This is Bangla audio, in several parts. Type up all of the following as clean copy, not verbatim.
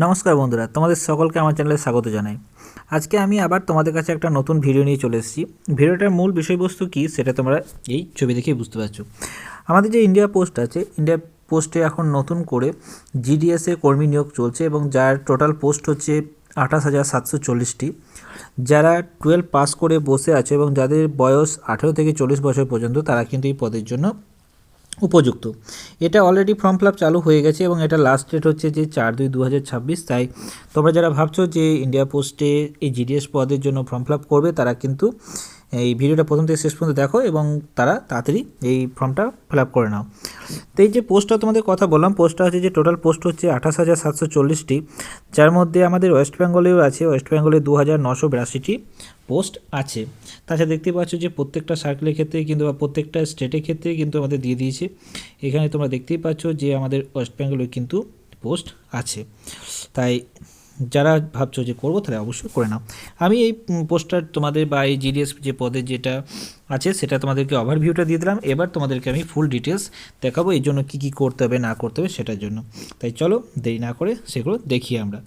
নমস্কার বন্ধুরা, তোমাদের সকলকে আমার চ্যানেলে স্বাগত জানাই। আজকে আমি আবার তোমাদের কাছে একটা নতুন ভিডিও নিয়ে চলে এসেছি। ভিডিওটার মূল বিষয়বস্তু কী সেটা তোমরা এই ছবি দেখেই বুঝতে পারছো। আমাদের যে ইন্ডিয়া পোস্ট আছে, ইন্ডিয়া পোস্টে এখন নতুন করে জিডিএসে কর্মী নিয়োগ চলছে এবং যার টোটাল পোস্ট হচ্ছে 28,740টি। যারা 12 পাস করে বসে আছে এবং যাদের বয়স 18 থেকে 40 বছর পর্যন্ত তারা কিন্তু এই পদের জন্য উপযুক্ত। এটা অলরেডি ফর্ম ফিল আপ চালু হয়ে গেছে এবং এটা লাস্ট ডেট হচ্ছে যে 4/2/2026। তাই তোমরা যারা ভাবছো যে ইন্ডিয়া পোস্টে এই জিডিএস পদের জন্য ফর্ম ফিল আপ করবে তারা কিন্তু এই ভিডিওটা প্রথম থেকে শেষ পর্যন্ত দেখো এবং তারা তাড়াতাড়ি এই ফর্মটা ফিল আপ করে নাও। তো এই যে পোস্টটা তোমাদের কথা বললাম, পোস্টটা হচ্ছে যে টোটাল পোস্ট হচ্ছে 28,740টি, যার মধ্যে আমাদের ওয়েস্ট বেঙ্গলেও আছে। ওয়েস্ট বেঙ্গলে 2,982টি পোস্ট আছে। তাছাড়া দেখতে পাচ্ছ যে প্রত্যেকটা সার্কেলের ক্ষেত্রে কিন্তু বা প্রত্যেকটা স্টেটের ক্ষেত্রে কিন্তু আমাদের দিয়ে দিয়েছে। এখানে তোমরা দেখতেই পাচ্ছ যে আমাদের ওয়েস্ট বেঙ্গলে কিন্তু পোস্ট আছে। তাই যারা ভাবছো যে করবো তাহলে অবশ্যই করে নাও। আমি এই পোস্টার তোমাদের বা এই জিডিএস যে পদে যেটা আছে সেটা তোমাদেরকে ওভারভিউটা দিয়ে দিলাম। এবার তোমাদেরকে আমি ফুল ডিটেলস দেখাবো এই জন্য কী কী করতে হবে না করতে হবে সেটার জন্য। তাই চলো দেরি না করে সেগুলো দেখি আমরা।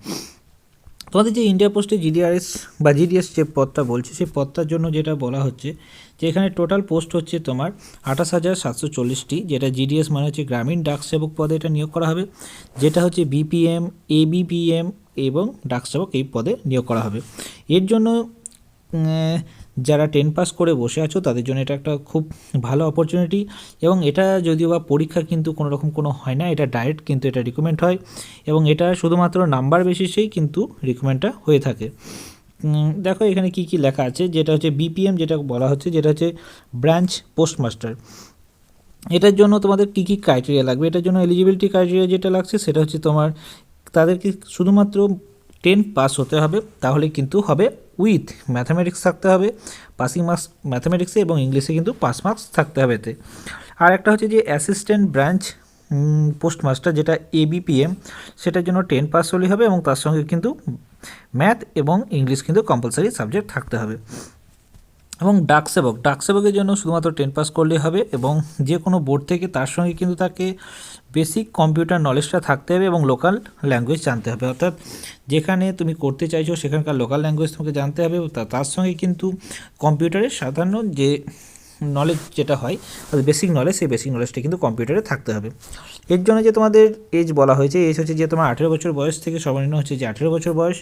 তোমাদের যে ইন্ডিয়া পোস্টে জিডিআরএস বা জিডিএস যে পদটা বলছে সেই পদটার জন্য যেটা বলা হচ্ছে যে এখানে টোটাল পোস্ট হচ্ছে তোমার 28,740টি, যেটা জিডিএস মানে হচ্ছে গ্রামীণ ডাক সেবক পদে এটা নিয়োগ করা হবে, যেটা হচ্ছে বিপিএম, এবিপিএম এবং ডাক সেবক এই পদে নিয়োগ করা হবে। এর জন্য যারা 10 পাস করে বসে আছো তাদের জন্য এটা একটা খুব ভালো অপরচুনিটি এবং এটা যদিও বা পরীক্ষা কিন্তু কোনো রকম কোনো হয় না, এটা ডাইরেক্ট কিন্তু এটা রিক্রুটমেন্ট হয় এবং এটা শুধুমাত্র নাম্বার বেসিসেই কিন্তু রিক্রুটমেন্টটা হয়ে থাকে। দেখো এখানে কি কি লেখা আছে, যেটা হচ্ছে বিপিএম যেটা বলা হচ্ছে, যেটা হচ্ছে ব্রাঞ্চ পোস্টমাস্টার। এটার জন্য তোমাদের কি কি ক্রাইটেরিয়া লাগবে, এটার জন্য এলিজিবিলিটি ক্রাইটেরিয়া যেটা লাগছে সেটা হচ্ছে তোমার তাদেরকে শুধুমাত্র 10 পাস হতে হবে, তাহলে কিন্তু হবে। উইথ ম্যাথামেটিক্স থাকতে হবে, পাসিং মার্কস ম্যাথামেটিক্সে এবং ইংলিশে কিন্তু পাস মার্কস থাকতে হবে এতে। আর একটা হচ্ছে যে অ্যাসিস্ট্যান্ট ব্রাঞ্চ পোস্টমাস্টার যেটা এবিপিএম, সেটার জন্য 10 পাস হলেই হবে এবং তার সঙ্গে কিন্তু ম্যাথ এবং ইংলিশ কিন্তু কম্পালসারি সাবজেক্ট থাকতে হবে। এবং ডাক সেবকের জন্য শুধুমাত্র 10 পাস করলেই হবে এবং যে কোনো বোর্ড থেকে তার সঙ্গে কিন্তু তাকে বেসিক কম্পিউটার নলেজটা থাকতে হবে এবং লোকাল ল্যাঙ্গুয়েজ জানতে হবে। অর্থাৎ যেখানে তুমি করতে চাইছো সেখানকার লোকাল ল্যাঙ্গুয়েজ তোমাকে জানতে হবে, তার সঙ্গে কিন্তু কম্পিউটারের সাধারণ যে নলেজ যেটা হয় বেসিক নলেজ, সেই বেসিক নলেজটা কিন্তু কম্পিউটারে থাকতে হবে। এর জন্য যে তোমাদের এজ বলা হয়েছে, এজ হচ্ছে যে তোমার 18 বছর বয়স থেকে সর্বনিম্ন হচ্ছে যে 18 বছর বয়স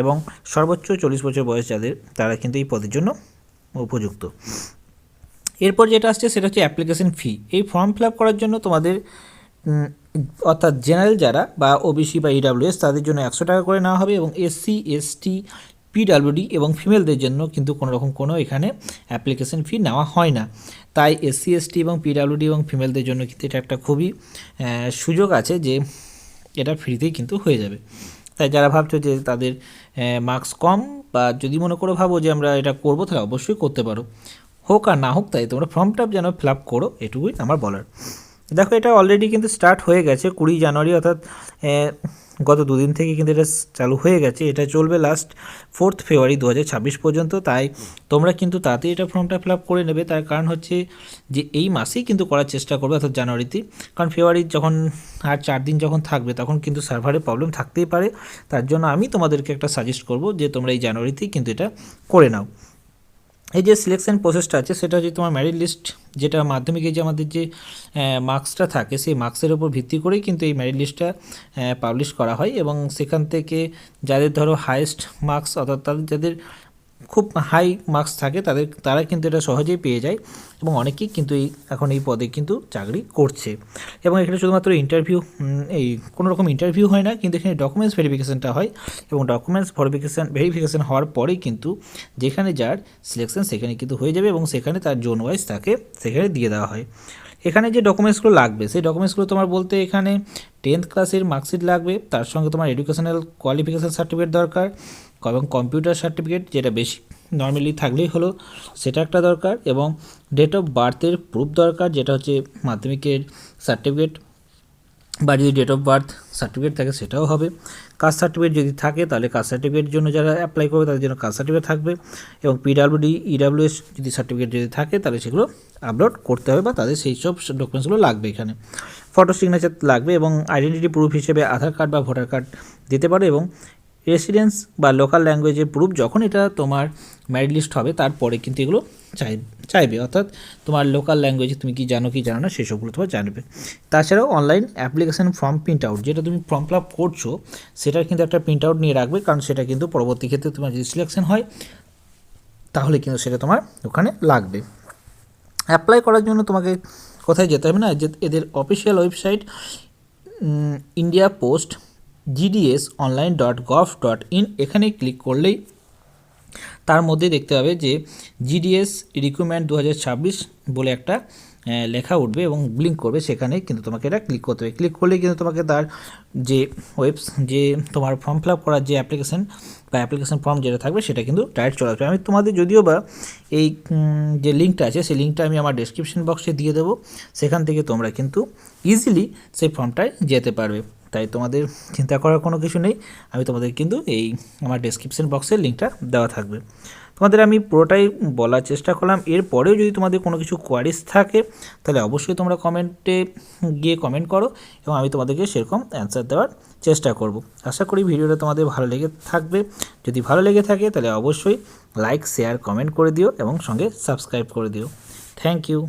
এবং সর্বোচ্চ 40 বছর বয়স যাদের, তারা কিন্তু এই পদের জন্য উপযুক্ত। এরপর যেটা আসছে সেটা হচ্ছে অ্যাপ্লিকেশন ফি। এই ফর্ম ফিল আপ করার জন্য তোমাদের অর্থাৎ জেনারেল যারা বা ওবিসি বা ইডাব্লিউএস তাদের জন্য 100 টাকা করে নেওয়া হবে এবং এসসি এসটি পিডাব্লিউডি এবং ফিমেলদের জন্য কিন্তু কোনো রকম কোনো এখানে অ্যাপ্লিকেশন ফি নেওয়া হয় না। তাই এসসি এসটি এবং পিডাব্লিউডি এবং ফিমেলদের জন্য কিন্তু এটা একটা খুবই সুযোগ আছে যে এটা ফ্রিতেই কিন্তু হয়ে যাবে। তাই যারা ভাবছো যে তাদের মার্কস কম বা যদি মনে করে ভাবো যে আমরা এটা করবো তাহলে অবশ্যই করতে পারো, হোক আর না হোক। তাই তোমরা ফর্মটা যেন ফিল আপ করো, এটুকুই আমার বলার। দেখো এটা অলরেডি কিন্তু স্টার্ট হয়ে গেছে 20 জানুয়ারি, অর্থাৎ গত দুদিন থেকে কিন্তু এটা চালু হয়ে গেছে। এটা চলবে লাস্ট 4 ফেব্রুয়ারি 2026 পর্যন্ত। তাই তোমরা কিন্তু তাড়াতাড়ি এটা ফর্মটা ফিল আপ করে নেবে। তার কারণ হচ্ছে যে এই মাসেই কিন্তু করার চেষ্টা করবে, অর্থাৎ জানুয়ারিতে। কারণ ফেব্রুয়ারির যখন আর 4 দিন যখন থাকবে তখন কিন্তু সার্ভারে প্রবলেম থাকতেই পারে। তার জন্য আমি তোমাদেরকে একটা সাজেস্ট করব যে তোমরা এই জানুয়ারিতেই কিন্তু এটা করে নাও। এই যে সিলেকশন প্রসেসটা আছে সেটা হচ্ছে তোমার মেরিট লিস্ট, যেটা মাধ্যমিকে যে আমাদের যে মার্কসটা থাকে সেই মার্কসের উপর ভিত্তি করেই কিন্তু এই মেরিট লিস্টটা পাবলিশ করা হয় এবং সেখান থেকে যাদের ধরো হাইয়েস্ট মার্কস, অর্থাৎ তাদের যাদের খুব হাই মার্কস থাকে তারা কিন্তু এটা সহজেই পেয়ে যায় এবং অনেকেই কিন্তু এখন এই পদে কিন্তু চাকরি করছে। এবং এখানে শুধুমাত্র ইন্টারভিউ, এই কোনো রকম ইন্টারভিউ হয় না, কিন্তু এখানে ডকুমেন্টস ভেরিফিকেশানটা হয় এবং ডকুমেন্টস ভেরিফিকেশান হওয়ার পরেই কিন্তু যেখানে যার সিলেকশন সেখানে কিন্তু হয়ে যাবে এবং সেখানে তার জোন ওয়াইজ তাকে সেখানে দিয়ে দেওয়া হয়। এখানে যে ডকুমেন্টসগুলো লাগবে সেই ডকুমেন্টসগুলো তোমার বলতে এখানে 10th ক্লাসের মার্কশিট লাগবে, তার সঙ্গে তোমার এডুকেশনাল কোয়ালিফিকেশান সার্টিফিকেট দরকার এবং কম্পিউটার সার্টিফিকেট যেটা বেশি নর্মালি থাকলেই হলো সেটা একটা দরকার এবং ডেট অফ বার্থের প্রুফ দরকার, যেটা হচ্ছে মাধ্যমিকের সার্টিফিকেট বা যদি ডেট অফ বার্থ সার্টিফিকেট থাকে সেটাও হবে। কাস্ট সার্টিফিকেট যদি থাকে তাহলে কাস্ট সার্টিফিকেটের জন্য যারা অ্যাপ্লাই করবে তাদের জন্য কাস্ট সার্টিফিকেট থাকবে এবং পিডাব্লিউডি ইডাব্লিউএস যদি সার্টিফিকেট যদি থাকে তাহলে সেগুলো আপলোড করতে হবে বা তাদের সেই সব ডকুমেন্টসগুলো লাগবে এখানে। ফটো সিগনেচার লাগবে এবং আইডেন্টিটি প্রুফ হিসেবে আধার কার্ড বা ভোটার কার্ড দিতে পারো এবং রেসিডেন্স বা লোকাল ল্যাঙ্গুয়েজের প্রুফ যখন এটা তোমার ম্যারিট লিস্ট হবে তারপরে কিন্তু এগুলো চাইবে, অর্থাৎ তোমার লোকাল ল্যাঙ্গুয়েজে তুমি কি জানো না সেসবগুলো তোমার জানবে। তাছাড়াও online application form print out, যেটা তুমি ফর্ম ফিল আপ করছো সেটার কিন্তু একটা প্রিন্ট আউট নিয়ে রাখবে, কারণ সেটা কিন্তু পরবর্তী ক্ষেত্রে তোমার যদি সিলেকশন হয় তাহলে কিন্তু সেটা তোমার ওখানে লাগবে। অ্যাপ্লাই করার জন্য তোমাকে কোথায় যেতে হবে না, যে এদের official website India post gds.online.gov.in, এখানে ক্লিক করলেই তার মধ্যে দেখতে হবে যে জিডিএস রিক্রুটমেন্ট 2026 বলে একটা লেখা উঠবে এবং ব্লিঙ্ক করবে, সেখানে কিন্তু তোমাকে এটা ক্লিক করতে হবে। ক্লিক করলে কিন্তু তোমাকে তার যে যে তোমার ফর্ম ফিল আপ করার যে অ্যাপ্লিকেশান বা অ্যাপ্লিকেশান ফর্ম যেটা থাকবে সেটা কিন্তু ডাইরেক্ট চলে আসবে। আমি তোমাদের যদিও বা এই যে লিঙ্কটা আছে সেই লিঙ্কটা আমি আমার ডেসক্রিপশন বক্সে দিয়ে দেবো, সেখান থেকে তোমরা কিন্তু ইজিলি সেই ফর্মটায় যেতে পারবে, তাই তোমাদের চিন্তা করার কোনো কিছু নেই। আমি তোমাদের কিন্তু এই আমার ডেসক্রিপশন বক্সের লিঙ্কটা দেওয়া থাকবে। তোমাদের আমি পুরোটাই বলার চেষ্টা করলাম। এরপরেও যদি তোমাদের কোনো কিছু কোয়ারিজ থাকে তাহলে অবশ্যই তোমরা কমেন্টে গিয়ে কমেন্ট করো এবং আমি তোমাদেরকে সেরকম অ্যান্সার দেওয়ার চেষ্টা করব। আশা করি ভিডিওটা তোমাদের ভালো লেগে থাকবে। যদি ভালো লেগে থাকে তাহলে অবশ্যই লাইক, শেয়ার, কমেন্ট করে দিও এবং সঙ্গে সাবস্ক্রাইব করে দিও। Thank you.